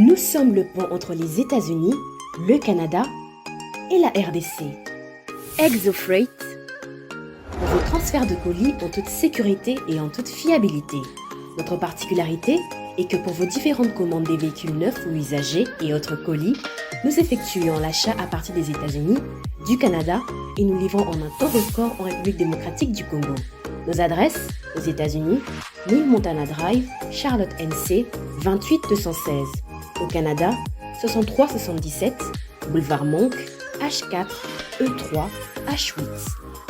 Nous sommes le pont entre les États-Unis, le Canada et la RDC. ExoFreight, pour vos transferts de colis en toute sécurité et en toute fiabilité. Notre particularité est que pour vos différentes commandes des véhicules neufs ou usagés et autres colis, nous effectuons l'achat à partir des États-Unis, du Canada et nous livrons en un temps record en République démocratique du Congo. Nos adresses, aux États-Unis, 1000 Montana Drive, Charlotte NC, 28216. Au Canada, 6377, Boulevard Monk, H4, E3, H8.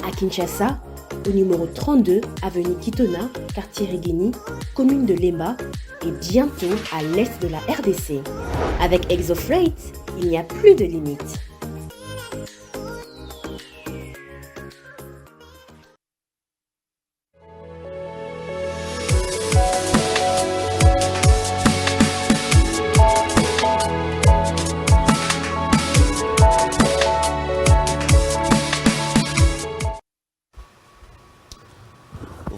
À Kinshasa, au numéro 32, avenue Kitona, quartier Rigeni, commune de Lemba, et bientôt à l'est de la RDC. Avec ExoFreight, il n'y a plus de limites.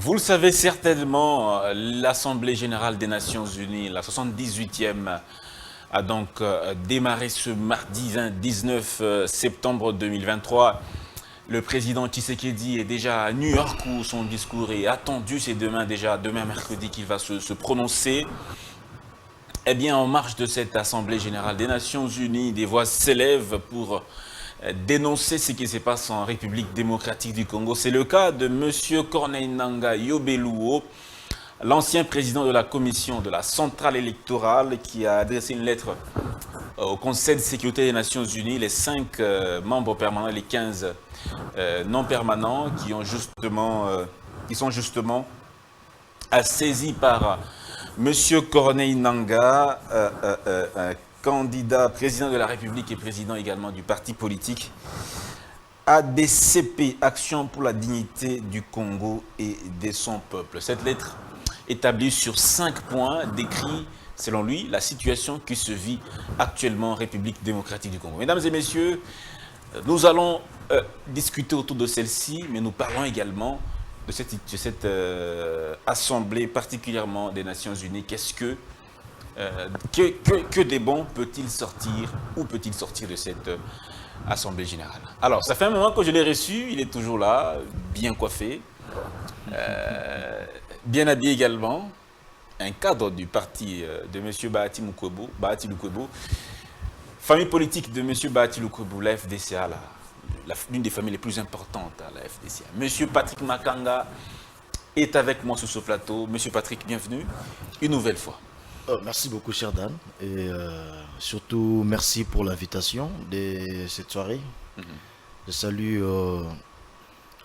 Vous le savez certainement, l'Assemblée générale des Nations Unies, la 78e, a donc démarré ce mardi 19 septembre 2023. Le président Tshisekedi est déjà à New York où son discours est attendu. C'est demain mercredi qu'il va se prononcer. Eh bien, en marge de cette Assemblée générale des Nations Unies, des voix s'élèvent pour dénoncer ce qui se passe en République démocratique du Congo. C'est le cas de M. Corneille Nangaa Yobeluo, l'ancien président de la commission de la centrale électorale, qui a adressé une lettre au Conseil de sécurité des Nations Unies, les 5 membres permanents et les 15 non permanents qui sont justement saisis par M. Corneille Nangaa, candidat président de la République et président également du parti politique ADCP, Action pour la dignité du Congo et de son peuple. Cette lettre établie sur 5 points décrit, selon lui, la situation qui se vit actuellement en République démocratique du Congo. Mesdames et messieurs, nous allons discuter autour de celle-ci, mais nous parlons également de cette assemblée particulièrement des Nations Unies. Qu'est-ce que des bons peut-il sortir ou peut-il sortir de cette Assemblée générale? Alors, ça fait un moment que je l'ai reçu, il est toujours là, bien coiffé, bien habillé également, un cadre du parti de M. Bahati Lukwebo, famille politique de M. Bahati Lukwebo, la FDCA, l'une des familles les plus importantes à la FDCA. M. Patrick Makanga est avec moi sur ce plateau. M. Patrick, bienvenue une nouvelle fois. Merci beaucoup, cher Dan, et surtout merci pour l'invitation de cette soirée. Je salue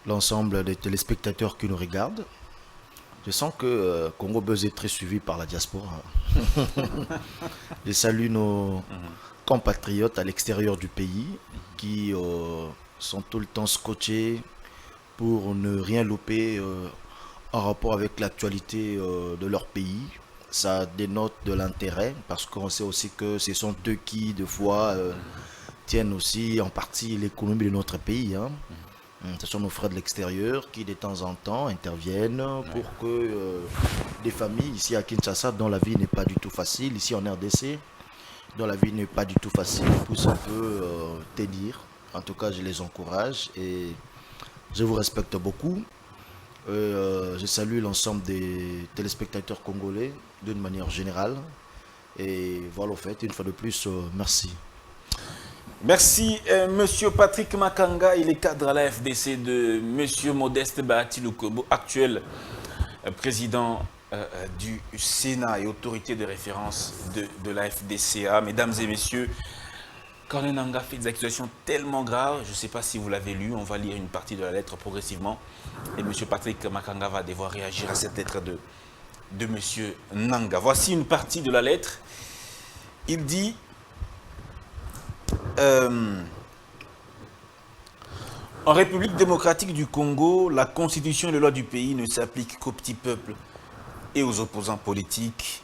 l'ensemble des téléspectateurs qui nous regardent. Je sens que Congo Buzz est très suivi par la diaspora. Je salue nos compatriotes à l'extérieur du pays qui sont tout le temps scotchés pour ne rien louper en rapport avec l'actualité de leur pays. Ça dénote de l'intérêt parce qu'on sait aussi que ce sont eux qui, de fois, tiennent aussi en partie l'économie de notre pays. Ce sont nos frères de l'extérieur qui, de temps en temps, interviennent pour que des familles ici à Kinshasa, dont la vie n'est pas du tout facile, ici en RDC, dont la vie n'est pas du tout facile, puissent un peu tenir. En tout cas, je les encourage et je vous respecte beaucoup. Je salue l'ensemble des téléspectateurs congolais d'une manière générale. Et voilà, au fait, une fois de plus, merci. Merci, Monsieur Patrick Makanga. Il est cadre à la FDC de Monsieur Modeste Bahati Lukwebo, actuel président du Sénat et autorité de référence de la FDCA. Mesdames et messieurs, Corneille Nangaa fait des accusations tellement graves, je ne sais pas si vous l'avez lu, on va lire une partie de la lettre progressivement. Et M. Patrick Makanga va devoir réagir à cette lettre de M. Nangaa. Voici une partie de la lettre. Il dit en République démocratique du Congo, la constitution et les lois du pays ne s'appliquent qu'au petit peuple et aux opposants politiques.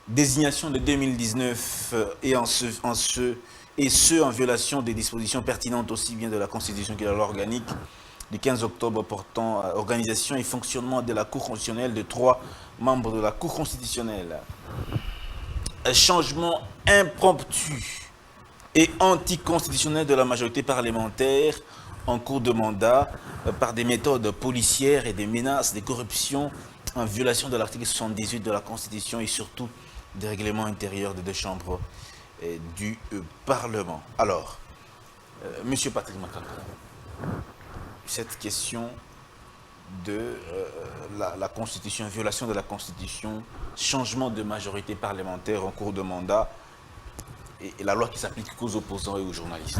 Désignation de 2019 et ce en violation des dispositions pertinentes aussi bien de la Constitution que de la loi organique du 15 octobre portant organisation et fonctionnement de la Cour constitutionnelle de 3 membres de la Cour constitutionnelle. changement impromptu et anticonstitutionnel de la majorité parlementaire en cours de mandat par des méthodes policières et des menaces, des corruptions en violation de l'article 78 de la Constitution et surtout des règlements intérieurs des deux chambres du Parlement. Alors, Monsieur Patrick Makaka, cette question de la Constitution, violation de la Constitution, changement de majorité parlementaire en cours de mandat et la loi qui s'applique qu'aux opposants et aux journalistes.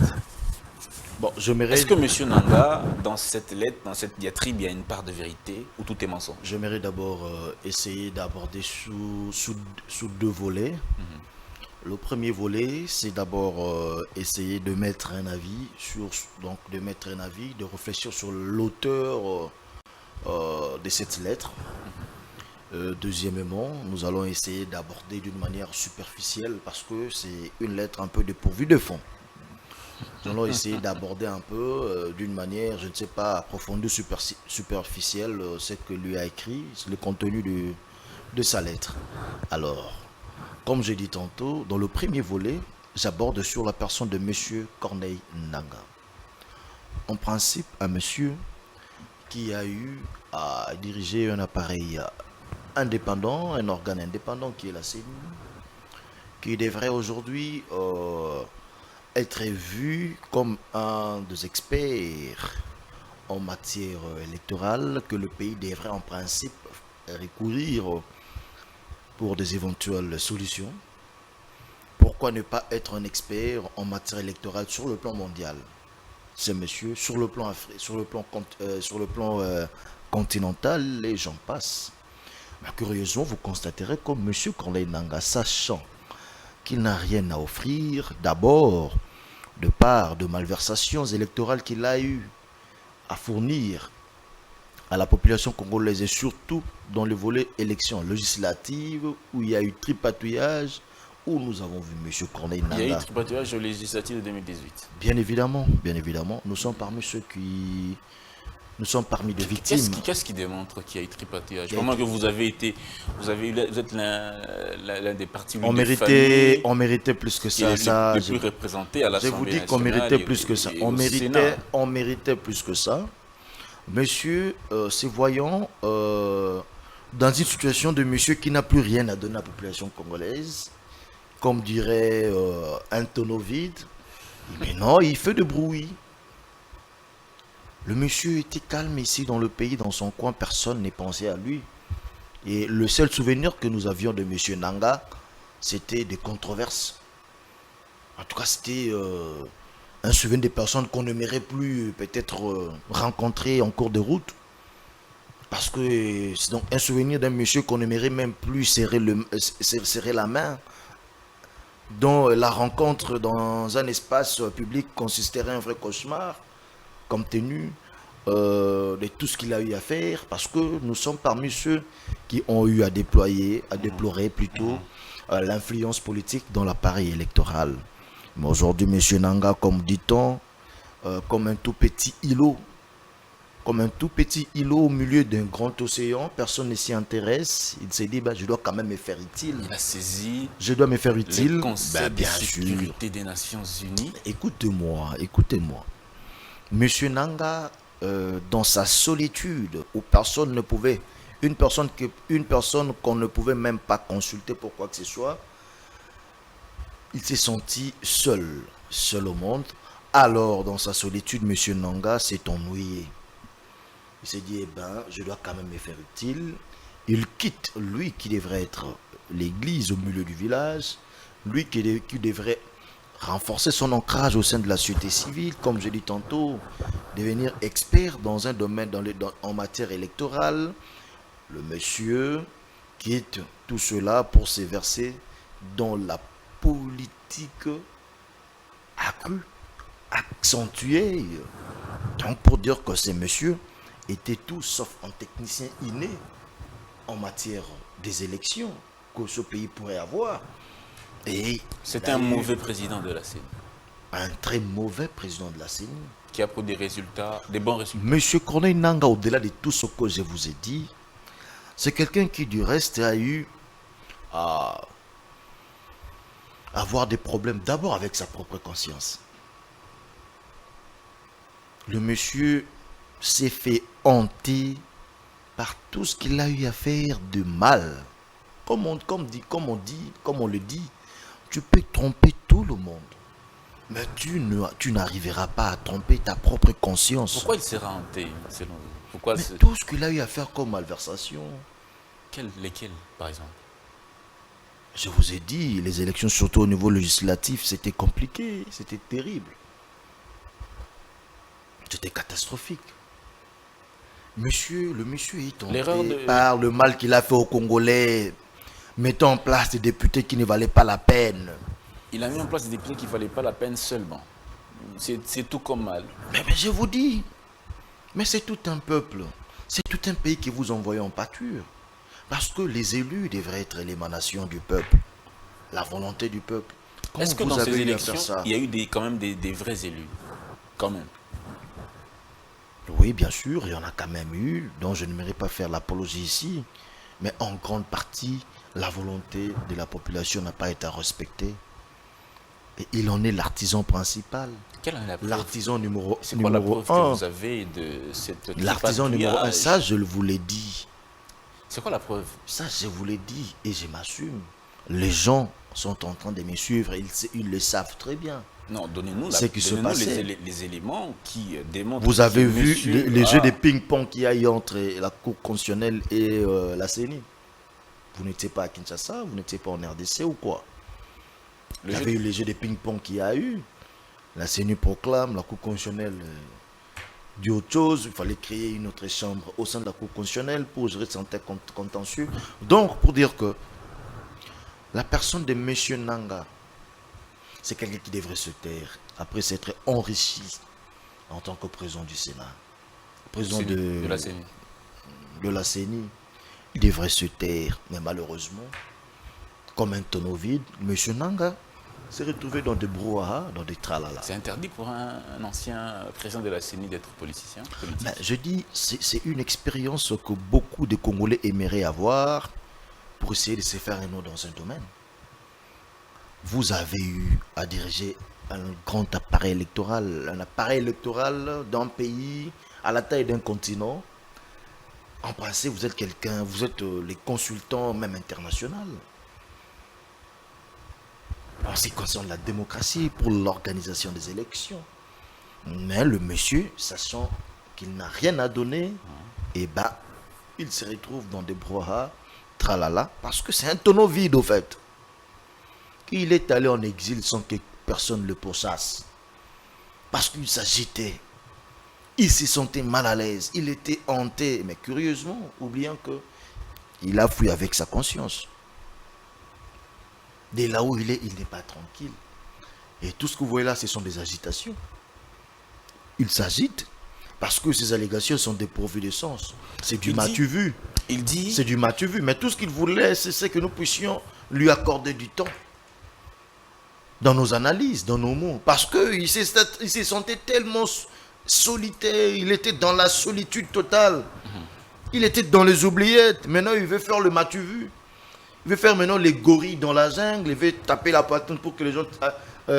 Bon, est-ce que M. Nanga, dans cette lettre, dans cette diatribe, il y a une part de vérité ou tout est mensonge? J'aimerais d'abord essayer d'aborder sous deux volets. Le premier volet, c'est d'abord essayer de mettre un avis, de réfléchir sur l'auteur de cette lettre. Deuxièmement, nous allons essayer d'aborder d'une manière superficielle parce que c'est une lettre un peu dépourvue de fond. Nous allons essayer d'aborder un peu d'une manière, je ne sais pas, approfondie, superficielle, ce que lui a écrit, le contenu de sa lettre. Alors, comme j'ai dit tantôt, dans le premier volet, j'aborde sur la personne de M. Corneille Nanga. En principe, un monsieur qui a eu à diriger un appareil indépendant, un organe indépendant qui est la CENI, qui devrait aujourd'hui être vu comme un des experts en matière électorale que le pays devrait en principe recourir pour des éventuelles solutions. Pourquoi ne pas être un expert en matière électorale sur le plan mondial? Ces messieurs, sur le plan continental, les gens passent. Mais curieusement, vous constaterez que M. Corneille Nanga, sachant qu'il n'a rien à offrir, d'abord, de part de malversations électorales qu'il a eu à fournir à la population congolaise et surtout dans le volet élections législatives où il y a eu tripatouillage, où nous avons vu M. Corneille Nanga. Il y a eu tripatouillage aux législatives de 2018. Bien évidemment, nous sommes parmi ceux qui... Nous sommes parmi des victimes. Qu'est-ce qui démontre qu'il y a eu tripatouillage? Comment que vous êtes l'un des partis on méritait plus que ça. Le plus représenté à l'Assemblée nationale. Je vous dis qu'on méritait plus que ça. On méritait plus que ça. Monsieur, se voyant dans une situation de monsieur qui n'a plus rien à donner à la population congolaise, comme dirait un tonneau vide, mais non, il fait de bruit. Le monsieur était calme ici dans le pays, dans son coin, personne n'est pensé à lui. Et le seul souvenir que nous avions de monsieur Nanga, c'était des controverses. En tout cas, c'était un souvenir des personnes qu'on n'aimerait plus peut-être rencontrer en cours de route. Parce que c'est donc un souvenir d'un monsieur qu'on n'aimerait même plus serrer la main, dont la rencontre dans un espace public consisterait un vrai cauchemar, compte tenu de tout ce qu'il a eu à faire, parce que nous sommes parmi ceux qui ont eu à déplorer plutôt l'influence politique dans l'appareil électoral. Mais aujourd'hui, M. Nanga, comme dit-on, comme un tout petit îlot au milieu d'un grand océan, personne ne s'y intéresse. Il s'est dit, je dois quand même me faire utile. Il a saisi le Conseil de sécurité des Nations Unies. Écoutez-moi. Monsieur Nanga, dans sa solitude, où personne ne pouvait, une personne qu'on ne pouvait même pas consulter pour quoi que ce soit, il s'est senti seul au monde. Alors, dans sa solitude, monsieur Nanga s'est ennuyé. Il s'est dit, je dois quand même me faire utile. Il quitte, lui qui devrait être l'église au milieu du village, lui qui devrait renforcer son ancrage au sein de la société civile, comme je dis tantôt, devenir expert dans un domaine en matière électorale. Le monsieur quitte tout cela pour se verser dans la politique accrue, accentuée. Donc pour dire que ces messieurs étaient tout sauf un technicien inné en matière des élections que ce pays pourrait avoir. C'est un mauvais président de la CENI. Un très mauvais président de la CENI. Qui a pris des bons résultats. Monsieur Corneille Nanga, au-delà de tout ce que je vous ai dit, c'est quelqu'un qui du reste a eu à avoir des problèmes d'abord avec sa propre conscience. Le monsieur s'est fait hanter par tout ce qu'il a eu à faire de mal. Comme on le dit, tu peux tromper tout le monde. Mais tu n'arriveras pas à tromper ta propre conscience. Pourquoi il sera hanté, selon vous? Pourquoi Mais tout ce qu'il a eu à faire comme malversation. Lesquels, par exemple? Je vous ai dit, les élections, surtout au niveau législatif, c'était compliqué, c'était terrible. C'était catastrophique. Le monsieur est hanté par le mal qu'il a fait aux Congolais, mettant en place des députés qui ne valaient pas la peine. Il a mis en place des députés qui ne valaient pas la peine seulement. C'est tout comme mal. Mais je vous dis, mais c'est tout un peuple, c'est tout un pays qui vous envoie en pâture. Parce que les élus devraient être l'émanation du peuple, la volonté du peuple. Est-ce que dans ces élections, il y a eu quand même des vrais élus? Quand même. Oui, bien sûr, il y en a quand même eu, dont je ne mérite pas faire l'apologie ici. Mais en grande partie, la volonté de la population n'a pas été respectée. Et il en est l'artisan principal. Quelle est la preuve? L'artisan numéro 1. C'est quoi la preuve que vous avez de cette... L'artisan numéro 1, ça je vous l'ai dit. C'est quoi la preuve? Ça je vous l'ai dit et je m'assume. Les gens sont en train de me suivre, ils le savent très bien. Non, donnez-nous les éléments qui démontrent... Vous avez vu les jeux de ping-pong qu'il y a eu entre la Cour constitutionnelle et la CENI. Vous n'étiez pas à Kinshasa, vous n'étiez pas en RDC ou quoi? Vous avez eu les jeux de ping-pong qu'il y a eu. La CENI proclame, la Cour constitutionnelle dit autre chose. Il fallait créer une autre chambre au sein de la Cour constitutionnelle pour gérer certains contentieux. Donc, pour dire que la personne de M. Nanga, c'est quelqu'un qui devrait se taire après s'être enrichi en tant que président du Sénat. Président de la CENI. Il devrait se taire, mais malheureusement, comme un tonneau vide, M. Nanga s'est retrouvé dans des brouhahas, dans des tralala. C'est interdit pour un ancien président de la CENI d'être politicien, politique. Ben, je dis, c'est une expérience que beaucoup de Congolais aimeraient avoir pour essayer de se faire un nom dans un domaine. Vous avez eu à diriger un grand appareil électoral d'un pays à la taille d'un continent. En principe, vous êtes quelqu'un, vous êtes les consultants même internationaux. En ce qui concerne la démocratie, pour l'organisation des élections. Mais le monsieur, sachant qu'il n'a rien à donner, et bah, il se retrouve dans des brouhahas, tralala, parce que c'est un tonneau vide au fait. Il est allé en exil sans que personne le pourchasse. Parce qu'il s'agitait. Il se sentait mal à l'aise. Il était hanté. Mais curieusement, oubliant que il a fui avec sa conscience. Dès là où il n'est pas tranquille. Et tout ce que vous voyez là, ce sont des agitations. Il s'agite parce que ces allégations sont dépourvues de sens. C'est du m'as-tu vu. Il dit... C'est du m'as-tu vu. Mais tout ce qu'il voulait, c'est que nous puissions lui accorder du temps. Dans nos analyses, dans nos mots. Parce qu'il se sentait tellement solitaire. Il était dans la solitude totale. Il était dans les oubliettes. Maintenant, il veut faire le m'as-tu vu. Il veut faire maintenant les gorilles dans la jungle. Il veut taper la poitrine pour que les gens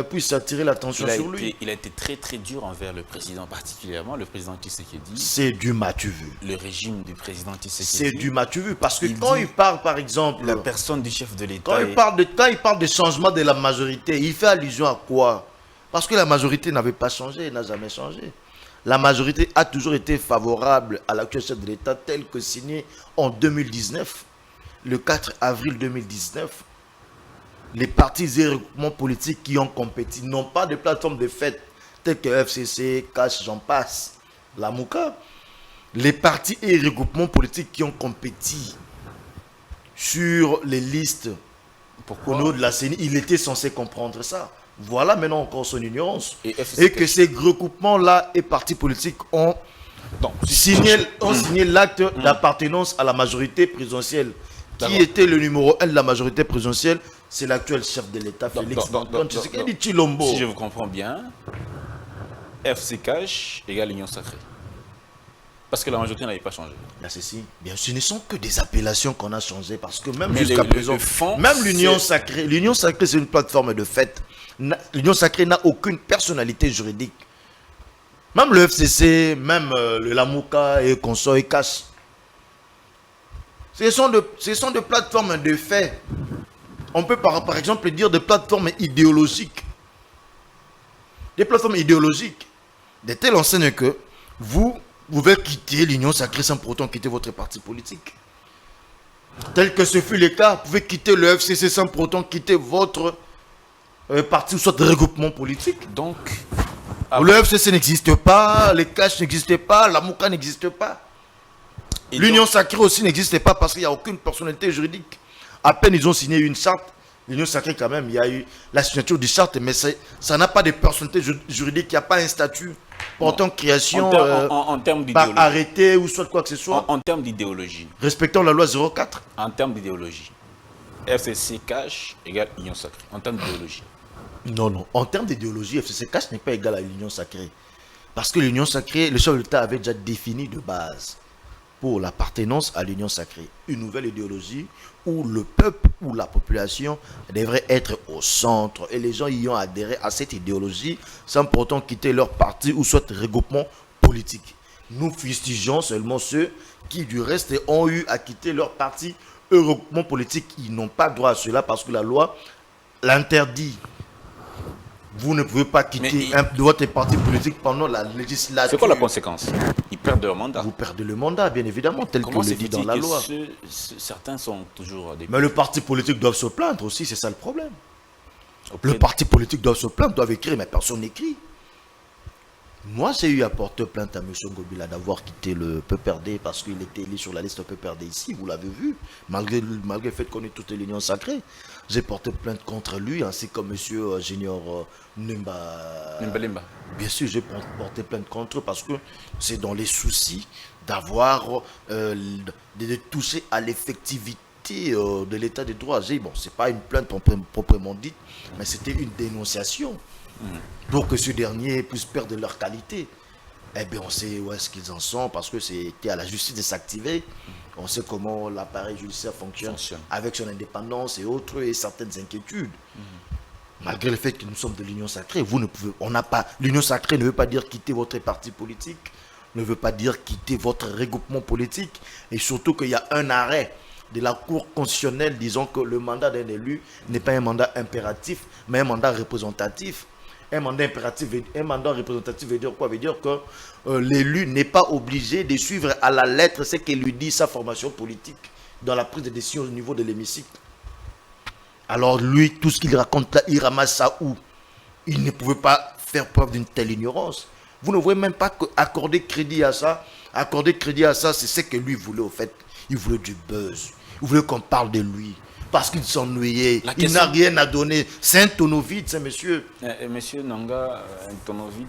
puissent attirer l'attention sur lui. Il a été très très dur envers le président, particulièrement le président Tshisekedi. C'est du m'as-tu vu. Le régime du président Tshisekedi. C'est du m'as-tu vu. Parce que quand il parle, par exemple... La personne du chef de l'État... Quand il parle de changement de la majorité, il fait allusion à quoi? Parce que la majorité n'avait pas changé, n'a jamais changé. La majorité a toujours été favorable à l'actuel chef de l'État tel que signé en 2019. Le 4 avril 2019, les partis et regroupements politiques qui ont compétit n'ont pas de plateforme de fait telles que FCC, CASH, j'en passe, la MOUCA. Les partis et regroupements politiques qui ont compétit sur les listes au niveau de la CENI, il était censé comprendre ça. Voilà maintenant encore son ignorance. Et que ces regroupements-là et partis politiques ont signé l'acte d'appartenance à la majorité présidentielle. Qui était le numéro 1 de la majorité présidentielle? C'est l'actuel chef de l'État, Félix Antoine Tshisekedi Tshilombo. Si je vous comprends bien, FC Cash égale Union Sacrée. Parce que la majorité n'avait pas changé. Là, ceci, bien sûr, ce ne sont que des appellations qu'on a changées parce que même Mais jusqu'à présent, le fond, même l'Union Sacrée, c'est une plateforme de fait. L'Union Sacrée n'a aucune personnalité juridique. Même le FCC, même le Lamouka et consorts et cash. Ce sont de plateformes de fait. On peut par exemple dire des plateformes idéologiques. Des plateformes idéologiques. De telle enseigne que vous pouvez quitter l'Union Sacrée sans pour autant quitter votre parti politique. Tel que ce fut le cas, vous pouvez quitter le FCC sans pour autant quitter votre parti ou soit regroupement politique. Donc, le FCC n'existe pas, les cash n'existent pas, la Mouka n'existe pas. L'Union Sacrée aussi n'existe pas parce qu'il n'y a aucune personnalité juridique. À peine ils ont signé une charte. L'Union Sacrée quand même, il y a eu la signature du charte, mais ça n'a pas de personnalité juridique, il n'y a pas un statut portant création en termes par arrêté ou soit quoi que ce soit. En termes d'idéologie. Respectant la loi 04. En termes d'idéologie. FCC cash égale Union Sacrée. En termes d'idéologie. Non. En termes d'idéologie, FCC cash n'est pas égal à l'Union Sacrée. Parce que l'Union Sacrée, le chef de l'État avait déjà défini de base pour l'appartenance à l'Union Sacrée une nouvelle idéologie où le peuple ou la population devrait être au centre et les gens y ont adhéré à cette idéologie sans pourtant quitter leur parti ou soit regroupement politique. Nous fustigeons seulement ceux qui du reste ont eu à quitter leur parti regroupement politique. Ils n'ont pas droit à cela parce que la loi l'interdit. Vous ne pouvez pas quitter votre parti politique pendant la législature. C'est quoi la conséquence? Ils perdent leur mandat. Vous perdez le mandat, bien évidemment, tel qu'on le dit dans la loi. Certains sont toujours des... Mais le parti politique doit se plaindre aussi, c'est ça le problème. Le parti politique doit se plaindre, doit écrire, mais personne n'écrit. Moi, j'ai eu à porter plainte à M. Ngobila d'avoir quitté le PPRD parce qu'il était élu sur la liste PPRD ici, vous l'avez vu, malgré le fait qu'on ait toute l'Union Sacrée. J'ai porté plainte contre lui, ainsi que M. Junior Nimba. Bien sûr, j'ai porté plainte contre eux parce que c'est dans les soucis d'avoir, de toucher à l'effectivité de l'état de droit. Bon, c'est pas une plainte proprement dite, mais c'était une dénonciation. Pour que ce dernier puisse perdre leur qualité. Eh bien, on sait où est-ce qu'ils en sont parce que c'était à la justice de s'activer. On sait comment l'appareil judiciaire fonctionne avec son indépendance et autres et certaines inquiétudes. Malgré le fait que nous sommes de l'Union Sacrée, l'Union Sacrée ne veut pas dire quitter votre parti politique, ne veut pas dire quitter votre regroupement politique et surtout qu'il y a un arrêt de la Cour constitutionnelle disant que le mandat d'un élu n'est pas un mandat impératif, mais un mandat représentatif. Un mandat représentatif veut dire quoi? Veut dire que l'élu n'est pas obligé de suivre à la lettre ce que lui dit sa formation politique dans la prise de décision au niveau de l'hémicycle. Alors lui, tout ce qu'il raconte là, il ramasse ça où? Il ne pouvait pas faire preuve d'une telle ignorance. Vous ne voyez même pas qu'accorder crédit à ça. Accorder crédit à ça, c'est ce que lui voulait au fait. Il voulait du buzz. Il voulait qu'on parle de lui. Parce qu'il s'ennuyait. Il n'a rien à donner. C'est un tonneau vide, c'est monsieur. Monsieur Nanga, un tonneau vide.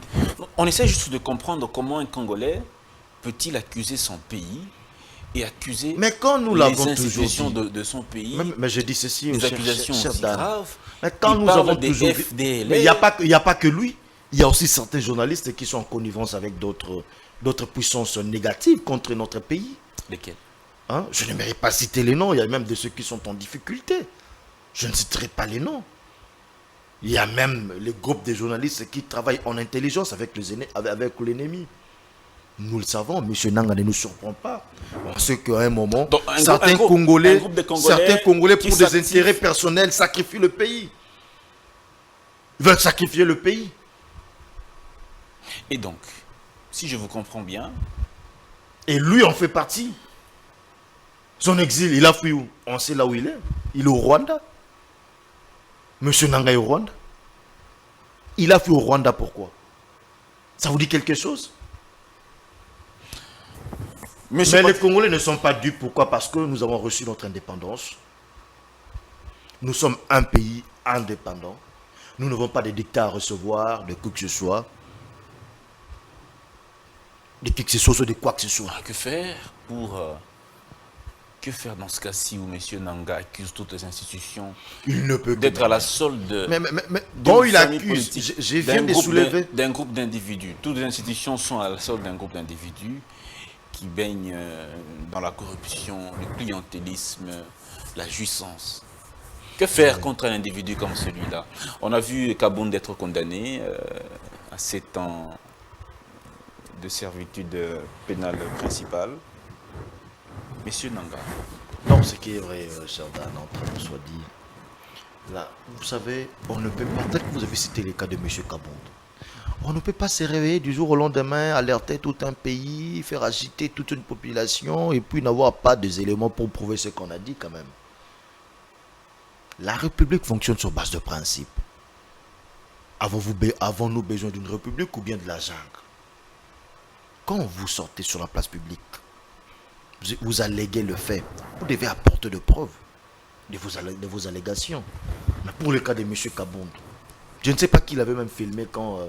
On essaie juste de comprendre comment un Congolais peut-il accuser son pays et accuser mais quand nous l'avons les toujours institutions dit, de son pays. Mais je dis ceci, des accusations aussi graves. Mais quand nous avons toujours dit, FDLR. mais il n'y a pas que lui. Il y a aussi certains journalistes qui sont en connivence avec d'autres puissances négatives contre notre pays. Lesquels? Hein? Je n'aimerais pas citer les noms. Il y a même de ceux qui sont en difficulté. Je ne citerai pas les noms. Il y a même les groupes de journalistes qui travaillent en intelligence avec l'ennemi. Nous le savons, M. Nanga ne nous surprend pas. On sait qu'à un moment, certains Congolais, pour des intérêts personnels, sacrifient le pays. Ils veulent sacrifier le pays. Et donc, si je vous comprends bien... Et lui en fait partie. Son exil, il a fui où? On sait là où il est. Il est au Rwanda. Monsieur Nanga est au Rwanda. Il a fui au Rwanda, pourquoi? Ça vous dit quelque chose? Mais les Congolais ne sont pas dupes. Pourquoi? Parce que nous avons reçu notre indépendance. Nous sommes un pays indépendant. Nous n'avons pas de dictats à recevoir, de quoi que ce soit. De qui que ce soit, de quoi que ce soit. Que faire pour... Que faire dans ce cas-ci où M. Nanga accuse toutes les institutions d'être à la solde bon, il accuse, je viens de soulever d'un groupe d'individus. Toutes les institutions sont à la solde d'un groupe d'individus qui baigne dans la corruption, le clientélisme, la jouissance. Que faire contre un individu comme celui-là? On a vu Kabound être condamné à 7 ans de servitude pénale principale. Monsieur Nanga. Non, ce qui est vrai, cher Dan, entre nous soit dit. Là, vous savez, on ne peut pas, tel que vous avez cité les cas de M. Kabound, on ne peut pas se réveiller du jour au lendemain, alerter tout un pays, faire agiter toute une population et puis n'avoir pas des éléments pour prouver ce qu'on a dit quand même. La République fonctionne sur base de principes. Avons-nous besoin d'une République ou bien de la jungle? Quand vous sortez sur la place publique, vous alléguez le fait, vous devez apporter de preuves de vos allégations. Mais pour le cas de M. Kabound, je ne sais pas qui l'avait même filmé quand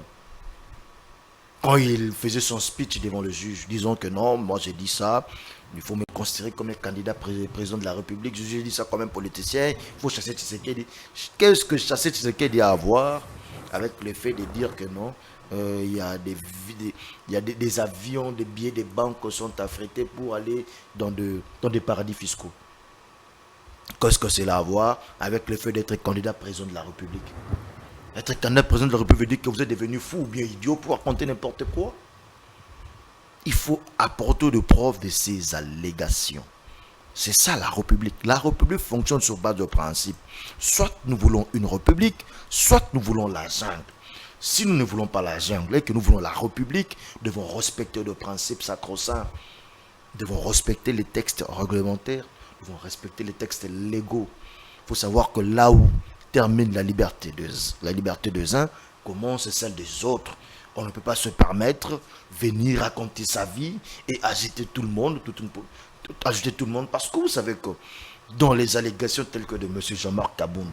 il faisait son speech devant le juge, disant que non, moi j'ai dit ça, il faut me considérer comme un candidat président de la République, j'ai dit ça comme un politicien, il faut chasser Tshisekedi. Qu'est-ce que chasser Tshisekedi a à voir avec le fait de dire que non, il y a des avions, des billets, des banques sont affrétés pour aller dans des paradis fiscaux? Qu'est-ce que cela a à voir avec le fait d'être candidat président de la République? Être candidat président de la République, que vous êtes devenu fou ou bien idiot pour raconter n'importe quoi? Il faut apporter de preuves de ces allégations. C'est ça la République. La République fonctionne sur base de principes. Soit nous voulons une République, soit nous voulons la jungle. Si nous ne voulons pas la jungle et que nous voulons la République, nous devons respecter le principe sacro-saint. Nous devons respecter les textes réglementaires, nous devons respecter les textes légaux. Il faut savoir que là où termine la liberté des uns, commence celle des autres. On ne peut pas se permettre de venir raconter sa vie et agiter tout le monde, parce que vous savez que dans les allégations telles que de M. Jean-Marc Kabound,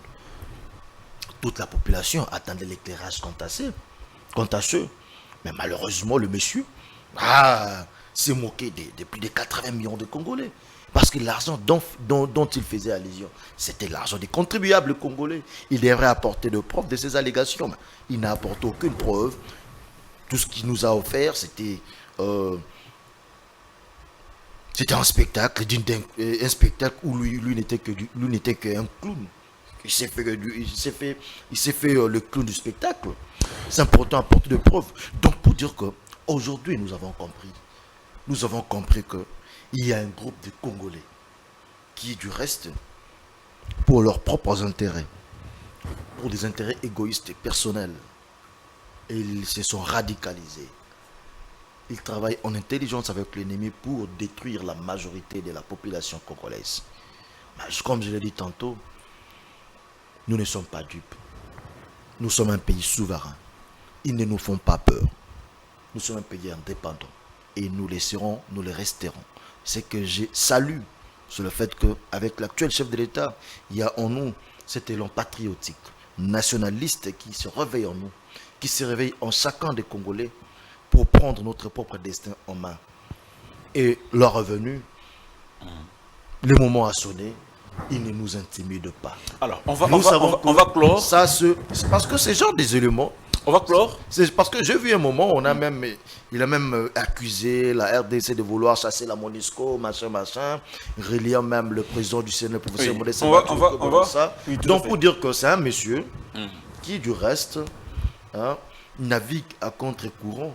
toute la population attendait l'éclairage quant à ceux. Mais malheureusement, le monsieur s'est moqué de plus de 80 millions de Congolais. Parce que l'argent dont il faisait allusion, c'était l'argent des contribuables congolais. Il devrait apporter de preuves de ces allégations. Mais il n'a apporté aucune preuve. Tout ce qu'il nous a offert, c'était un spectacle, un spectacle où lui n'était qu'un clown. Il s'est fait le clown du spectacle. C'est important d'apporter de preuves. Donc pour dire qu'aujourd'hui nous avons compris que il y a un groupe de Congolais qui, du reste, pour leurs propres intérêts, pour des intérêts égoïstes et personnels, ils se sont radicalisés. Ils travaillent en intelligence avec l'ennemi pour détruire la majorité de la population congolaise. Mais comme je l'ai dit tantôt, nous ne sommes pas dupes. Nous sommes un pays souverain. Ils ne nous font pas peur. Nous sommes un pays indépendant. Et nous le resterons. C'est que je salue sur le fait qu'avec l'actuel chef de l'État, il y a en nous cet élan patriotique, nationaliste qui se réveille en nous, qui se réveille en chacun des Congolais pour prendre notre propre destin en main. Et leur revenu, le moment a sonné, il ne nous intimide pas. Alors, on va clore. C'est parce que ce genre des éléments. On va clore. C'est parce que j'ai vu un moment, il a même accusé la RDC de vouloir chasser la MONUSCO, machin, reliant même le président du Sénat, le professeur Modeste. Donc pour dire que c'est un monsieur qui, du reste, navigue à contre-courant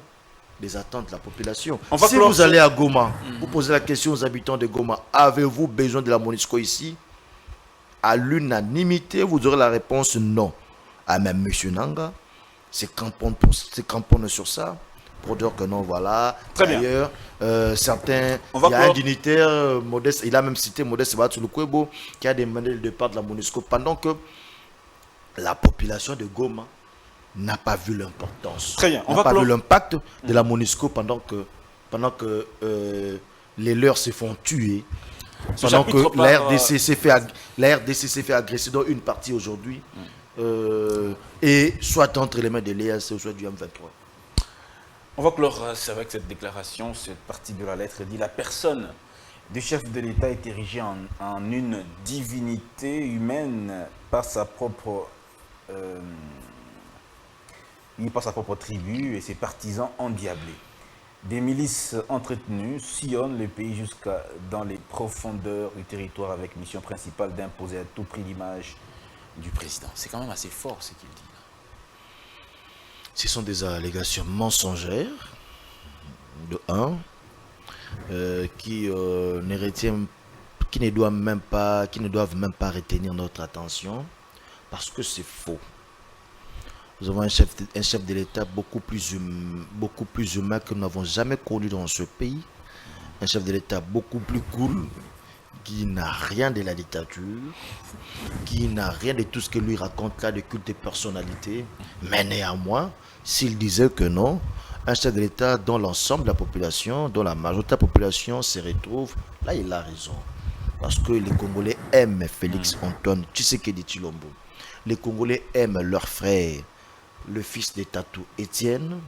des attentes de la population. Si vous allez à Goma, vous posez la question aux habitants de Goma, avez-vous besoin de la MONUSCO ici? À l'unanimité, vous aurez la réponse non. Même M. Nanga se cramponne sur ça pour dire que non, voilà. Très D'ailleurs, certains, il y a un dignitaire, Modeste, il a même cité Modeste Batsulukwebo, qui a demandé le départ de la MONUSCO pendant que la population de Goma n'a pas vu l'importance. Très bien. On n'a pas vu l'impact de la MONUSCO pendant que les leurs se font tuer. Pendant que la RDC s'est fait agresser dans une partie aujourd'hui. Et soit entre les mains de l'EAC, soit du M23. On va clore avec cette déclaration, cette partie de la lettre dit: la personne du chef de l'État est érigée en une divinité humaine par sa propre tribu et ses partisans endiablés. Des milices entretenues sillonnent le pays jusqu'à dans les profondeurs du territoire avec mission principale d'imposer à tout prix l'image du président. C'est quand même assez fort ce qu'il dit. Ce sont des allégations mensongères, de un, qui ne doivent même pas retenir notre attention, parce que c'est faux. Nous avons un chef de l'État beaucoup plus humain que nous n'avons jamais connu dans ce pays. Un chef de l'État beaucoup plus cool, qui n'a rien de la dictature, qui n'a rien de tout ce que lui raconte là de culte de personnalité. Mais néanmoins, s'il disait que non, un chef de l'État dont l'ensemble de la population, dont la majorité de la population se retrouve, là il a raison. Parce que les Congolais aiment Félix Antoine Tshisekedi Tshilombo. Les Congolais aiment leur frère, le fils de Tatou Étienne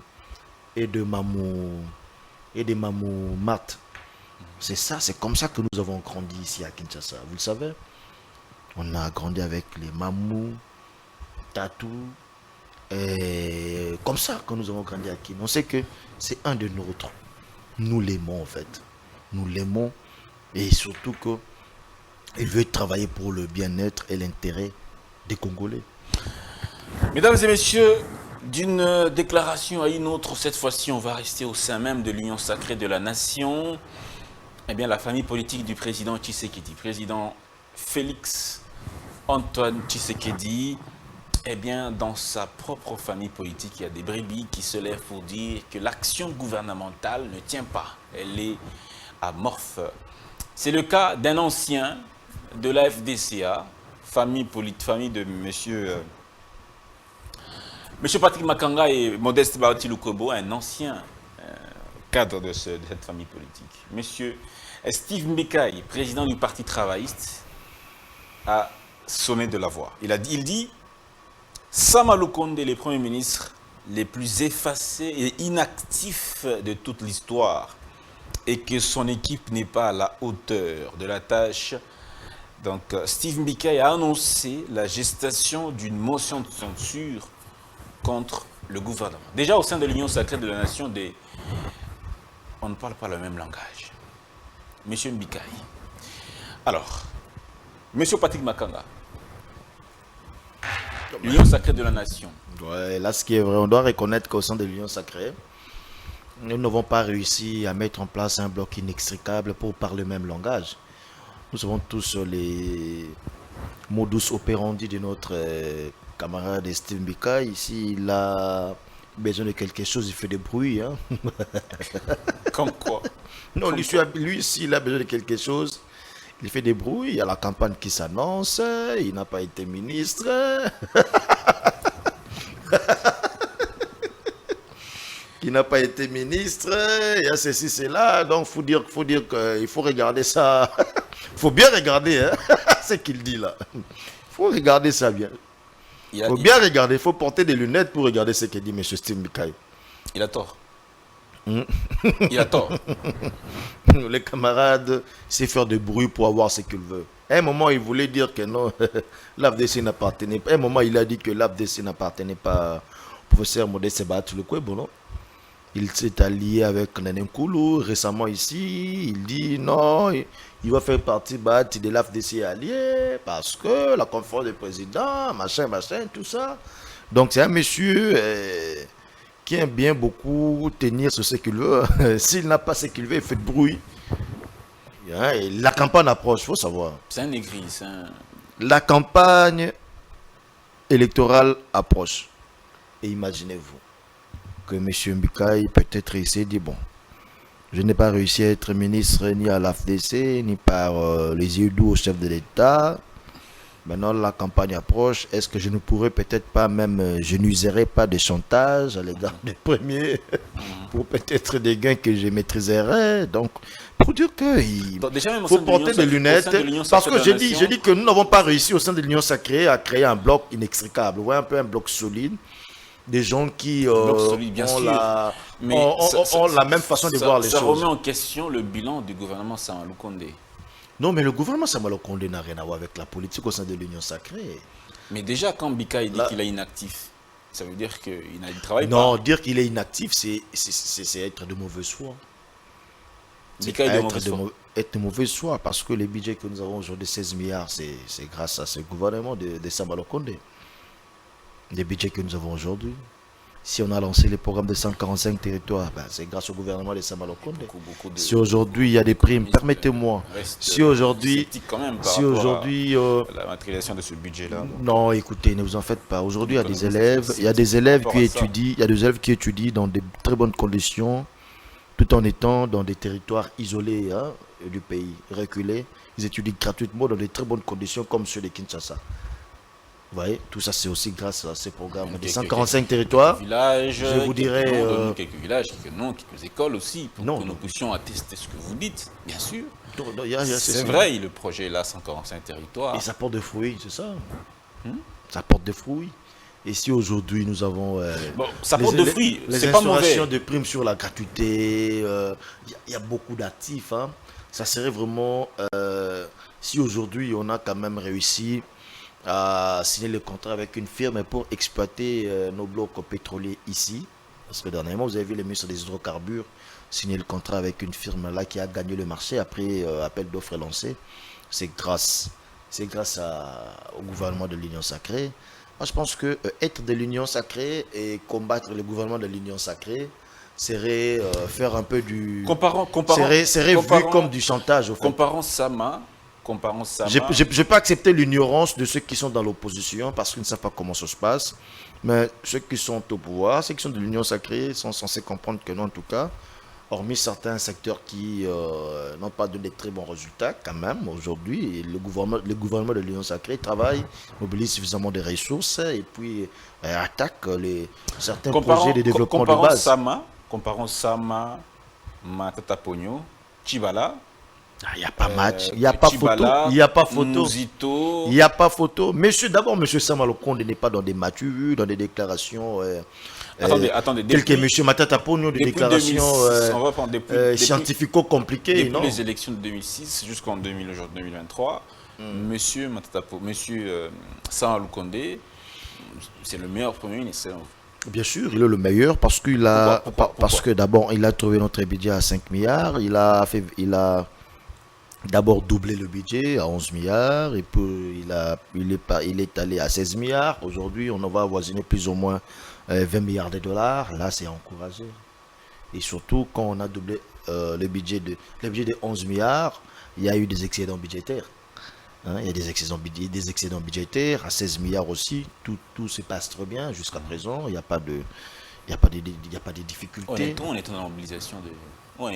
et de Mamou Mat. C'est ça, c'est comme ça que nous avons grandi ici à Kinshasa. Vous le savez, on a grandi avec les Mamou, Tatou, et comme ça que nous avons grandi à Kinshasa. On sait que c'est un de nôtres. Nous l'aimons en fait. Nous l'aimons et surtout qu'il veut travailler pour le bien-être et l'intérêt des Congolais. Mesdames et messieurs, d'une déclaration à une autre, cette fois-ci, on va rester au sein même de l'Union sacrée de la nation. Eh bien, la famille politique du président Tshisekedi, président Félix Antoine Tshisekedi, eh bien, dans sa propre famille politique, il y a des brebis qui se lèvent pour dire que l'action gouvernementale ne tient pas. Elle est amorphe. C'est le cas d'un ancien de la FDCA, famille de monsieur Patrick Makanga et Modeste Baoti Lukobo, un ancien cadre de cette famille politique. Monsieur Steve Mbekaï, président du Parti travailliste, a sonné de la voix. Il dit Sama Lukonde, les premiers ministres les plus effacés et inactifs de toute l'histoire, et que son équipe n'est pas à la hauteur de la tâche. Donc, Steve Mbekaï a annoncé la gestation d'une motion de censure contre le gouvernement. Déjà, au sein de l'Union sacrée de la nation, on ne parle pas le même langage. Monsieur Mbekaï. Alors, Monsieur Patrick Makanga, l'Union sacrée de la nation. Ouais, là, ce qui est vrai, on doit reconnaître qu'au sein de l'Union sacrée, nous n'avons pas réussi à mettre en place un bloc inextricable pour parler le même langage. Nous avons tous les modus operandi de notre camarade Steve Mbekaï. Ici, il a besoin de quelque chose, il fait des bruits. Hein. Comme quoi? Non, lui, s'il a besoin de quelque chose, il fait des bruits. Il y a la campagne qui s'annonce. Il n'a pas été ministre. Il n'a pas été ministre. Il y a ceci, cela. Donc, il faut dire qu'il faut regarder ça. Il faut bien regarder hein, ce qu'il dit là. Il faut regarder ça bien. Il faut bien regarder. Il faut porter des lunettes pour regarder ce que dit M. Steve Mbekaï. Il a tort. Il a tort. Les camarades, c'est faire du bruit pour avoir ce qu'ils veulent. À un moment, il voulait dire que non, l'AFDC n'appartenait pas. À un moment, il a dit que l'AFDC n'appartenait pas au professeur Modeste Batou Lukobo, non? Il s'est allié avec Nanem Koulou récemment ici. Il dit non, il va faire partie de l'AFDC allié parce que la conférence des présidents, machin, tout ça. Donc, c'est un monsieur qui aime bien beaucoup tenir sur ce qu'il veut. S'il n'a pas ce qu'il veut, il fait de bruit. Et la campagne approche, il faut savoir. C'est un aigri, c'est un... La campagne électorale approche. Et imaginez-vous que M. Mbekaï peut-être il s'est dit, bon, je n'ai pas réussi à être ministre ni à l'AFDC, ni par les yeux doux au chef de l'État. Maintenant, la campagne approche. Est-ce que je ne pourrais peut-être pas même, je n'userais pas de chantage à l'égard des premiers pour peut-être des gains que je maîtriserais. Donc, pour dire qu'il faut porter des lunettes. Parce que je dis que nous n'avons pas réussi au sein de l'Union sacrée à créer un bloc inextricable. Ouais, un peu un bloc solide. Des gens qui ont la même façon de voir les choses. Ça remet en question le bilan du gouvernement Sama Lukonde. Non, mais le gouvernement Sama Lukonde n'a rien à voir avec la politique au sein de l'Union sacrée. Mais déjà, quand Mbekaï dit qu'il est inactif, Ça veut dire qu'il ne travaille Non, pas. dire qu'il est inactif, c'est être de mauvaise foi. C'est qu'il est de mauvaise foi. Être de mauvaise foi, parce que les budgets que nous avons aujourd'hui, 16 milliards, c'est grâce à ce gouvernement de Samba Lokonde. Les budgets que nous avons aujourd'hui. Si on a lancé les programmes de 145 territoires, ben, c'est grâce au gouvernement de Samba Lokonde. Beaucoup de Si aujourd'hui il y a des primes, permettez-moi. Si aujourd'hui, sceptiques quand même par rapport à la matérialisation de ce budget-là. non, écoutez, ne vous en faites pas. Aujourd'hui, il y a Donc, des élèves, il y a des élèves par qui rapport à ça. étudient, il y a des élèves qui étudient dans de très bonnes conditions, tout en étant dans des territoires isolés hein, du pays, reculés. Ils étudient gratuitement dans de très bonnes conditions comme ceux de Kinshasa. Vous voyez, tout ça c'est aussi grâce à ces programmes. Des 145 territoires, Villages, je vous dirais... quelques villages, quelques noms, quelques écoles aussi, pour Non, que nous non. puissions attester ce que vous dites, bien sûr. C'est C'est vrai, le projet là, 145 territoires. Et ça porte des fruits, c'est ça. Ça porte des fruits. Et si aujourd'hui nous avons... Bon, ça porte des fruits, les c'est pas mauvais. instaurations de primes sur la gratuité, il y a beaucoup d'actifs. Hein. Ça serait vraiment... si aujourd'hui on a quand même réussi à signer le contrat avec une firme pour exploiter nos blocs pétroliers ici. Parce que dernièrement, vous avez vu le ministre des Hydrocarbures signer le contrat avec une firme là qui a gagné le marché après appel d'offres lancé. C'est grâce au gouvernement de l'Union Sacrée. Moi, je pense que être de l'Union Sacrée et combattre le gouvernement de l'Union Sacrée serait faire un peu du... serait vu comme du chantage, au fait. Comparons Sama. Je ne peux pas accepter l'ignorance de ceux qui sont dans l'opposition parce qu'ils ne savent pas comment ça se passe. Mais ceux qui sont au pouvoir, ceux qui sont de l'Union Sacrée, sont censés comprendre que non, en tout cas, hormis certains secteurs qui n'ont pas donné de très bons résultats, quand même, aujourd'hui, le gouvernement de l'Union Sacrée travaille, mobilise suffisamment de ressources et puis attaque certains projets de développement de base. Comparons Sama, Matata Pogno, Chibala. Il n'y a pas match, il n'y a pas photo, il n'y a pas photo. Il n'y a pas photo. Monsieur Sama Lokonde n'est pas dans des matures, dans des déclarations. Attendez. Tel que monsieur Matata Pogno, des déclarations scientifico-compliquées. Depuis les élections de 2006 jusqu'en 2023, monsieur Sama Lokonde, c'est le meilleur premier ministre. Bien sûr, il est le meilleur parce qu'il a, parce que d'abord, il a trouvé notre budget à 5 milliards. Il a d'abord doublé le budget à 11 milliards et puis il est allé à 16 milliards. Aujourd'hui, on en va avoisiner plus ou moins 20 milliards de dollars. Là, c'est encouragé. Et surtout, quand on a doublé le budget de 11 milliards, il y a eu des excédents budgétaires. Hein, il y a des excédents budgétaires à 16 milliards aussi. Tout se passe très bien jusqu'à présent. Il n'y a pas de difficultés. On est dans la mobilisation dans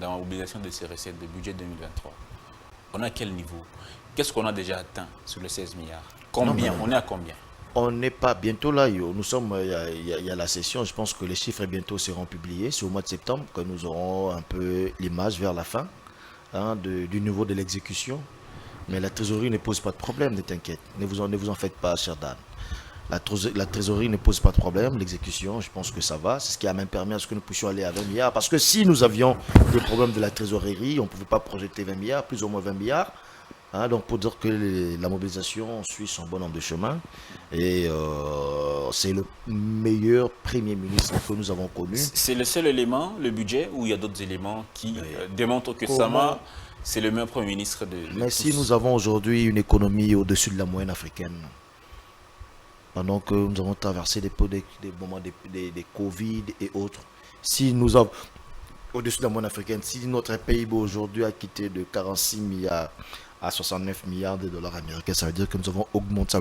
la mobilisation de ces recettes de budget 2023. On est à quel niveau? Qu'est-ce qu'on a déjà atteint sur les 16 milliards? Combien? On est à combien? On n'est pas bientôt là. Nous sommes, il y a la session. Je pense que les chiffres bientôt seront publiés. C'est au mois de septembre que nous aurons un peu l'image vers la fin hein, du niveau de l'exécution. Mais la trésorerie ne pose pas de problème, ne t'inquiète. Ne vous en faites pas, cher Dan. La trésorerie ne pose pas de problème. L'exécution, je pense que ça va. C'est ce qui a même permis à ce que nous puissions aller à 20 milliards. Parce que si nous avions des problèmes de la trésorerie, on ne pouvait pas projeter 20 milliards, plus ou moins 20 milliards. Hein, donc pour dire que la mobilisation suit son bon nombre de chemin. Et c'est le meilleur Premier ministre que nous avons connu. C'est le seul élément, le budget, ou il y a d'autres éléments qui démontrent que Sama, c'est le meilleur Premier ministre de Mais tous. si nous avons aujourd'hui une économie au-dessus de la moyenne africaine, pendant que nous avons traversé des moments des Covid et autres, si nous avons au-dessus de la moyenne africaine, si notre PIB aujourd'hui a quitté de 46 milliards à 69 milliards de dollars américains, ça veut dire que nous avons augmenté,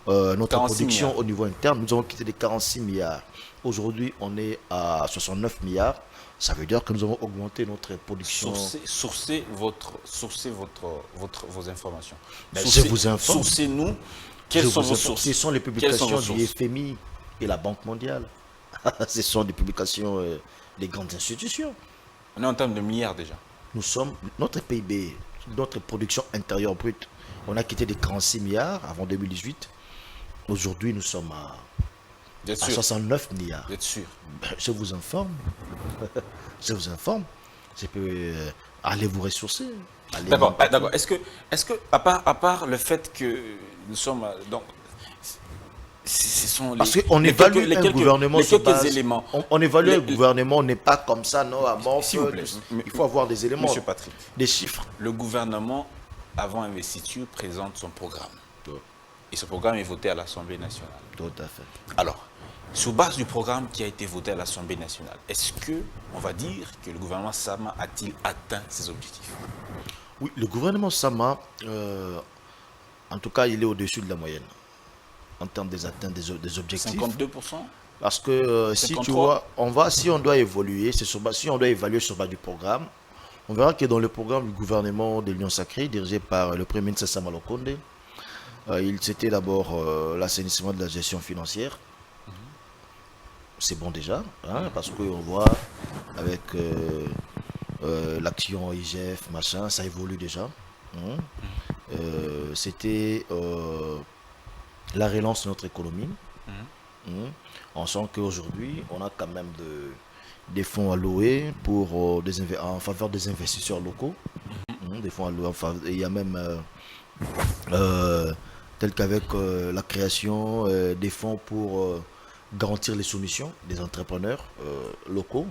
notre production milliards. Au niveau interne. Nous avons quitté de 46 milliards. Aujourd'hui, on est à 69 milliards. Ça veut dire que nous avons augmenté notre production. Sourcez vos informations. Je vous informe. Sourcez-nous. Quelles sont vos sources? Ce sont les publications du FMI et la Banque mondiale. Ce sont des publications des grandes institutions. On est en termes de milliards déjà. Nous sommes, notre PIB, notre production intérieure brute, on a quitté des 46 milliards avant 2018. Aujourd'hui, nous sommes à 69 milliards. Vous êtes sûr? Je vous informe. Je vous informe. Je peux aller vous ressourcer. D'accord. Est-ce que à part le fait que nous sommes donc Ce sont Parce qu'on évalue un gouvernement les sur quelques base... éléments. On évalue un Les- gouvernement, on n'est pas comme ça, non, à mort. S'il vous plaît, Il faut avoir des éléments, Monsieur Patrick, des chiffres. le gouvernement, avant investiture, présente son programme. Tout, Et ce programme est voté à l'Assemblée nationale. tout à fait. Alors, sur base du programme qui a été voté à l'Assemblée nationale, est-ce que on va dire que le gouvernement Sama a-t-il atteint ses objectifs? Oui, le gouvernement Sama, en tout cas, il est au-dessus de la moyenne en termes des atteintes des objectifs. 52%? Parce que si tu 53. vois, si on doit évoluer, si on doit évaluer sur base du programme, on verra que dans le programme du gouvernement de l'Union Sacrée, dirigé par le Premier ministre Sama Lokonde, c'était d'abord l'assainissement de la gestion financière. C'est bon déjà, hein, parce qu'on voit avec l'action IGF, machin, ça évolue déjà. Hein. C'était la relance de notre économie. On sent qu'aujourd'hui, on a quand même des fonds alloués pour, en faveur des investisseurs locaux. Des fonds alloués il y a même, tel qu'avec la création des fonds pour garantir les soumissions des entrepreneurs locaux.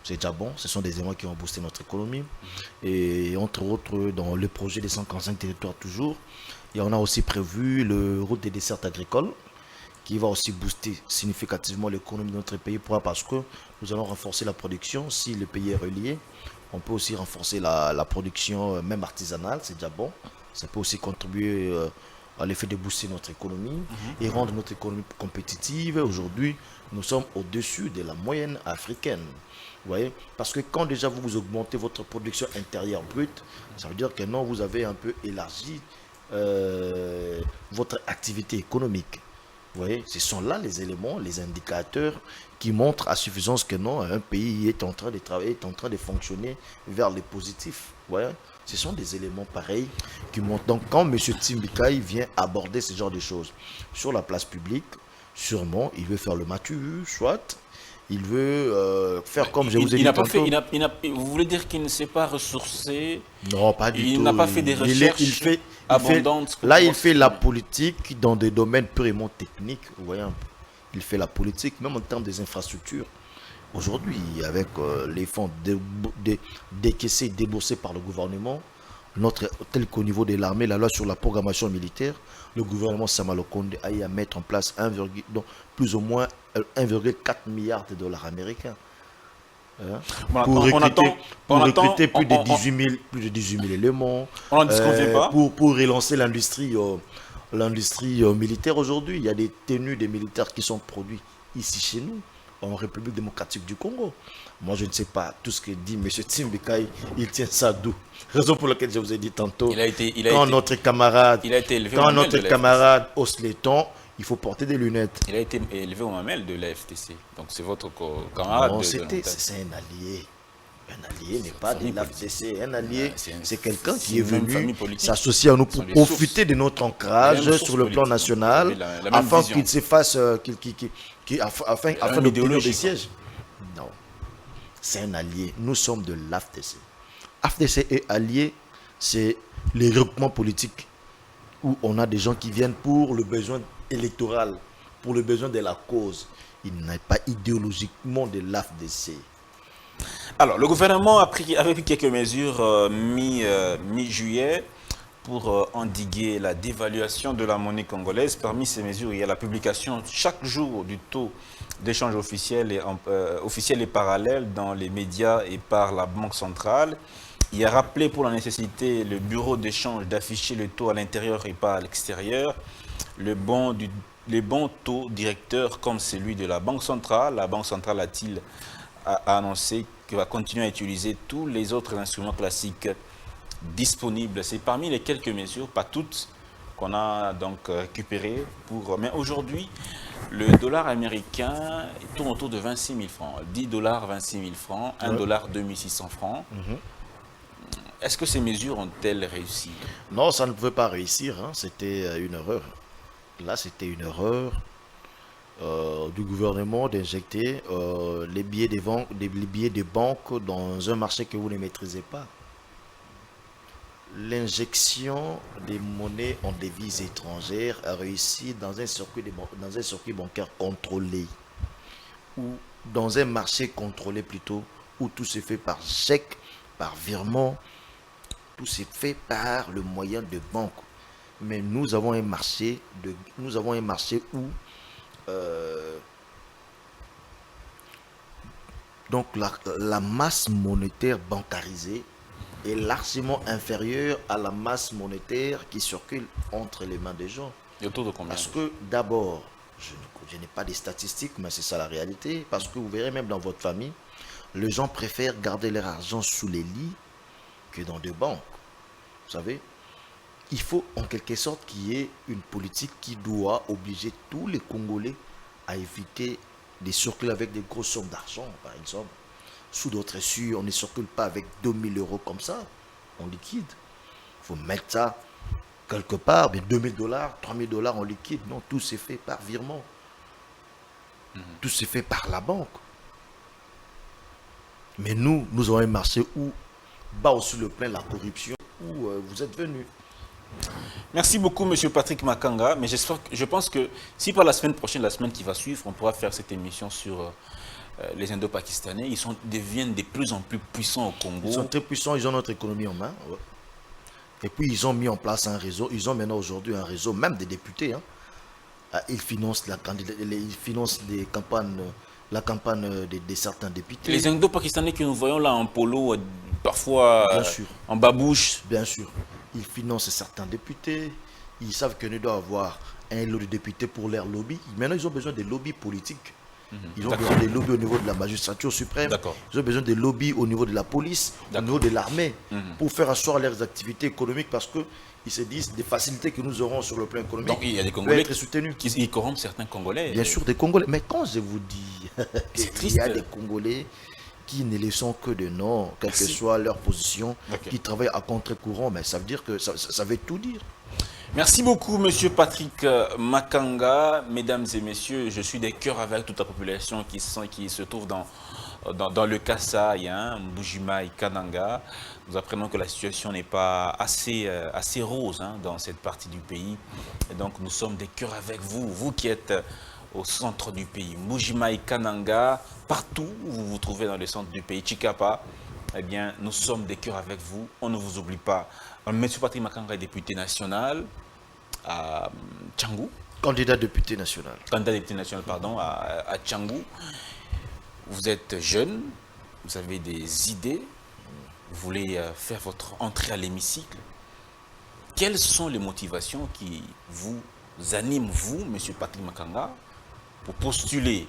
C'est déjà bon, ce sont des éléments qui vont booster notre économie. Et entre autres, dans le projet des 145 territoires toujours, et on a aussi prévu le route des dessertes agricoles, qui va aussi booster significativement l'économie de notre pays. Pourquoi? Parce que nous allons renforcer la production. Si le pays est relié, on peut aussi renforcer la production, même artisanale, c'est déjà bon. Ça peut aussi contribuer à l'effet de booster notre économie et rendre notre économie compétitive. Aujourd'hui, nous sommes au-dessus de la moyenne africaine. Vous voyez? Parce que quand déjà vous augmentez votre production intérieure brute, ça veut dire que non, vous avez un peu élargi votre activité économique. Vous voyez, ce sont là les éléments, les indicateurs qui montrent à suffisance que non, un pays est en train de travailler, est en train de fonctionner vers les positifs. Vous voyez, ce sont des éléments pareils qui montrent. Donc quand M. Timbikai vient aborder ce genre de choses sur la place publique, sûrement il veut faire le mature, soit il veut faire comme je vous ai dit tantôt. Vous voulez dire qu'il ne s'est pas ressourcé? Non, pas du tout. Il n'a pas fait des recherches abondantes. Là, il fait la politique dans des domaines purement techniques. Vous voyez, il fait la politique, même en termes des infrastructures. Aujourd'hui, avec les fonds décaissés, déboursés par le gouvernement, tel qu'au niveau de l'armée, la loi sur la programmation militaire, le gouvernement Sama Lokonde a eu à mettre en place plus ou moins 1,4 milliard de dollars américains. Pour recruter plus de 18 000 éléments, on n'en disconvient pas. Pour relancer l'industrie militaire aujourd'hui. Il y a des tenues des militaires qui sont produits ici chez nous, en République démocratique du Congo. Moi, je ne sais pas tout ce que dit M. Timbikai, il tient ça d'où? Raison pour laquelle je vous ai dit tantôt, quand notre camarade hausse les tons, il faut porter des lunettes. Il a été élevé au mamelles de la FTC. Donc c'est votre camarade. Non, c'est un allié. Un allié n'est pas de la FTC. Un allié, c'est quelqu'un qui est venu s'associer à nous pour profiter de notre ancrage sur le plan national, afin qu'il se fasse, afin d'obtenir des sièges. Non, c'est un allié. Nous sommes de l'AFTC. AFTC est allié, c'est les regroupements politiques où on a des gens qui viennent pour le besoin électoral, pour le besoin de la cause. Il n'est pas idéologiquement de l'AFDC. Alors, le gouvernement avait pris quelques mesures mi-juillet pour endiguer la dévaluation de la monnaie congolaise. Parmi ces mesures, il y a la publication chaque jour du taux d'échange officiel et parallèle dans les médias et par la Banque centrale. Il a rappelé pour la nécessité le bureau d'échange d'afficher le taux à l'intérieur et pas à l'extérieur. Les bons taux directeurs comme celui de la Banque centrale. La Banque centrale a annoncé qu'elle va continuer à utiliser tous les autres instruments classiques disponibles. C'est parmi les quelques mesures, pas toutes, qu'on a donc récupérées. Mais aujourd'hui, le dollar américain tourne autour de 26 000 francs. 10 dollars, 26 000 francs, 1 dollar, 2600 francs. Est-ce que ces mesures ont-elles réussi? Non, ça ne pouvait pas réussir. Hein. C'était une erreur. Là, c'était une erreur du gouvernement d'injecter les billets des banques dans un marché que vous ne maîtrisez pas. l'injection des monnaies en devises étrangères a réussi dans un circuit bancaire contrôlé, ou dans un marché contrôlé plutôt, où tout se fait par chèque, par virement, tout se fait par le moyen de banque. Mais nous avons un marché où donc la masse monétaire bancarisée est largement inférieure à la masse monétaire qui circule entre les mains des gens. Et autour de combien? Parce que d'abord, je n'ai pas des statistiques, mais c'est ça la réalité. Parce que vous verrez même dans votre famille, les gens préfèrent garder leur argent sous les lits que dans des banques. Vous savez, il faut en quelque sorte qu'il y ait une politique qui doit obliger tous les Congolais à éviter de circuler avec des grosses sommes d'argent, par exemple. Sous d'autres cieux, on ne circule pas avec 2000 euros comme ça, en liquide. Il faut mettre ça quelque part, mais 2000 dollars, 3000 dollars en liquide. Non, tout c'est fait par virement. Tout c'est fait par la banque. Mais nous avons un marché où bat aussi le plein la corruption, où vous êtes venus. Merci beaucoup, Monsieur Patrick Makanga. Mais je pense que si par la semaine prochaine, la semaine qui va suivre, on pourra faire cette émission sur les Indo-Pakistanais, deviennent de plus en plus puissants au Congo. Ils sont très puissants, ils ont notre économie en main. Ouais. Et puis ils ont mis en place un réseau, ils ont maintenant aujourd'hui un réseau, même des députés. Ils financent des campagnes, la campagne de certains députés. Les Indo-Pakistanais que nous voyons là en polo, parfois bien sûr, en babouche. Bien sûr. Ils financent certains députés. Ils savent que nous devons avoir un lot de députés pour leur lobby. Maintenant, ils ont besoin des lobbies politiques. Ils ont besoin des lobbies au niveau de la magistrature suprême. Ils ont besoin des lobbies au niveau de la police, au niveau de l'armée, pour faire asseoir leurs activités économiques, parce qu'ils se disent des facilités que nous aurons sur le plan économique. Donc il y a des Congolais être soutenus. Qui corrompent certains Congolais. Bien sûr, des Congolais. Mais quand je vous dis qu'il y a des Congolais qui ne le sont que de nom, quelle que soit leur position, qui travaillent à contre-courant, mais ça veut dire que ça veut tout dire. Merci beaucoup, Monsieur Patrick Makanga. Mesdames et messieurs, je suis des cœurs avec toute la population qui se trouve dans le Kasaï, Mbujimaï, Kananga. Nous apprenons que la situation n'est pas assez rose dans cette partie du pays. Et donc, nous sommes des cœurs avec vous, vous qui êtes au centre du pays. Mbujimaï, Kananga, partout où vous vous trouvez dans le centre du pays, Chikapa, eh bien, nous sommes des cœurs avec vous. On ne vous oublie pas. Monsieur Patrick Makanga est député national à Tchangou. Candidat député national. Candidat député national, pardon, à Tchangou. Vous êtes jeune, vous avez des idées, vous voulez faire votre entrée à l'hémicycle. Quelles sont les motivations qui vous animent, vous, Monsieur Patrick Makanga, pour postuler?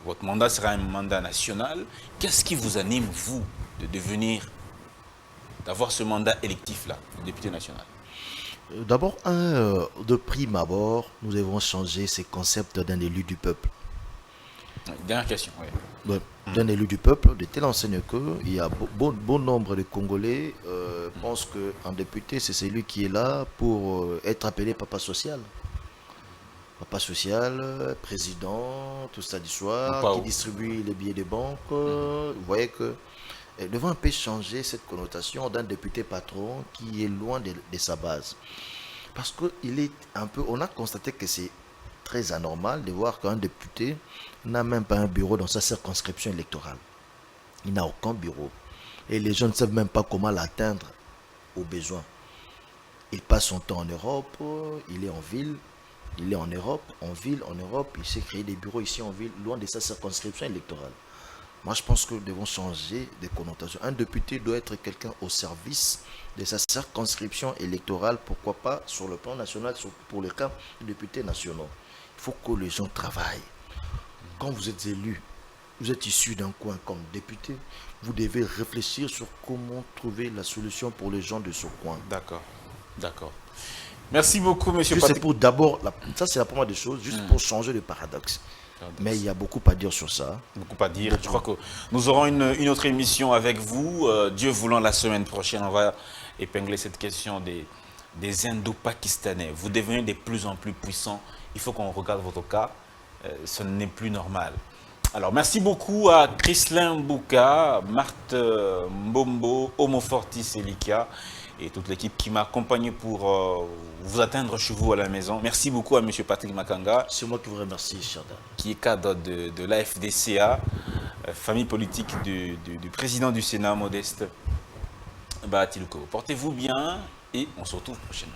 Votre mandat sera un mandat national. Qu'est-ce qui vous anime, vous, de devenir, d'avoir ce mandat électif-là, de député national? D'abord, de prime abord, nous devons changer ces concepts d'un élu du peuple. Dernière question, oui. D'un élu du peuple, de telle enseigne qu'il y a bon nombre de Congolais pensent qu'un député, c'est celui qui est là pour être appelé papa social. Papa social, président, tout ça du soir, qui distribue les billets de banque. Vous voyez que nous devons un peu changer cette connotation d'un député patron qui est loin de sa base. Parce on a constaté que c'est très anormal de voir qu'un député n'a même pas un bureau dans sa circonscription électorale. Il n'a aucun bureau. Et les gens ne savent même pas comment l'atteindre au besoin. Il passe son temps en Europe, il est en ville, il est en Europe, en ville, en Europe, il s'est créé des bureaux ici en ville, loin de sa circonscription électorale. Moi, je pense que nous devons changer de connotation. Un député doit être quelqu'un au service de sa circonscription électorale, pourquoi pas sur le plan national, pour les cas de députés nationaux. Il faut que les gens travaillent. Quand vous êtes élu, vous êtes issu d'un coin comme député, vous devez réfléchir sur comment trouver la solution pour les gens de ce coin. D'accord, d'accord. Merci beaucoup, Monsieur Patrick. C'est pour d'abord, ça c'est la première des choses, juste pour changer le paradoxe. Mais il y a beaucoup à dire sur ça. Beaucoup à dire. Je crois que nous aurons une autre émission avec vous. Dieu voulant, la semaine prochaine, on va épingler cette question des Indo-Pakistanais. Vous devenez de plus en plus puissants. Il faut qu'on regarde votre cas. Ce n'est plus normal. Alors, merci beaucoup à Chrislin Bouka, Marthe Mbombo, Homo Fortis Elika et toute l'équipe qui m'a accompagné pour vous atteindre chez vous à la maison. Merci beaucoup à M. Patrick Makanga. C'est moi qui vous remercie, cher Dan. Qui est cadre de l'AFDCA, famille politique du président du Sénat, Modeste Bahatilko. Portez-vous bien et on se retrouve prochainement.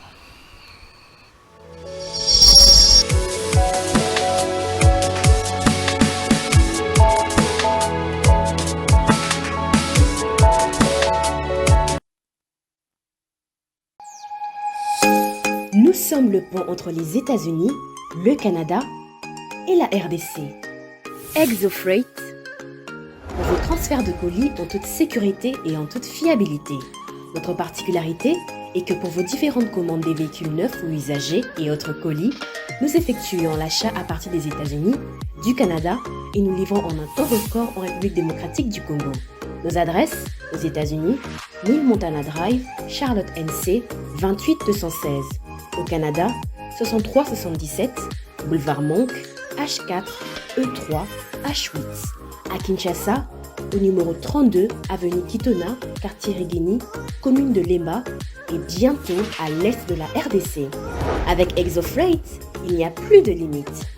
Nous sommes le pont entre les États-Unis, le Canada et la RDC. ExoFreight, vos transferts de colis en toute sécurité et en toute fiabilité. Notre particularité est que pour vos différentes commandes des véhicules neufs ou usagés et autres colis, nous effectuons l'achat à partir des États-Unis, du Canada et nous livrons en un temps record en République démocratique du Congo. Nos adresses aux États-Unis, 1000 Montana Drive, Charlotte NC, 28216. Au Canada, 6377, boulevard Monk, H4, E3, H8. À Kinshasa, au numéro 32, avenue Kitona, quartier Rigini, commune de Lemba et bientôt à l'est de la RDC. Avec ExoFreight, il n'y a plus de limites.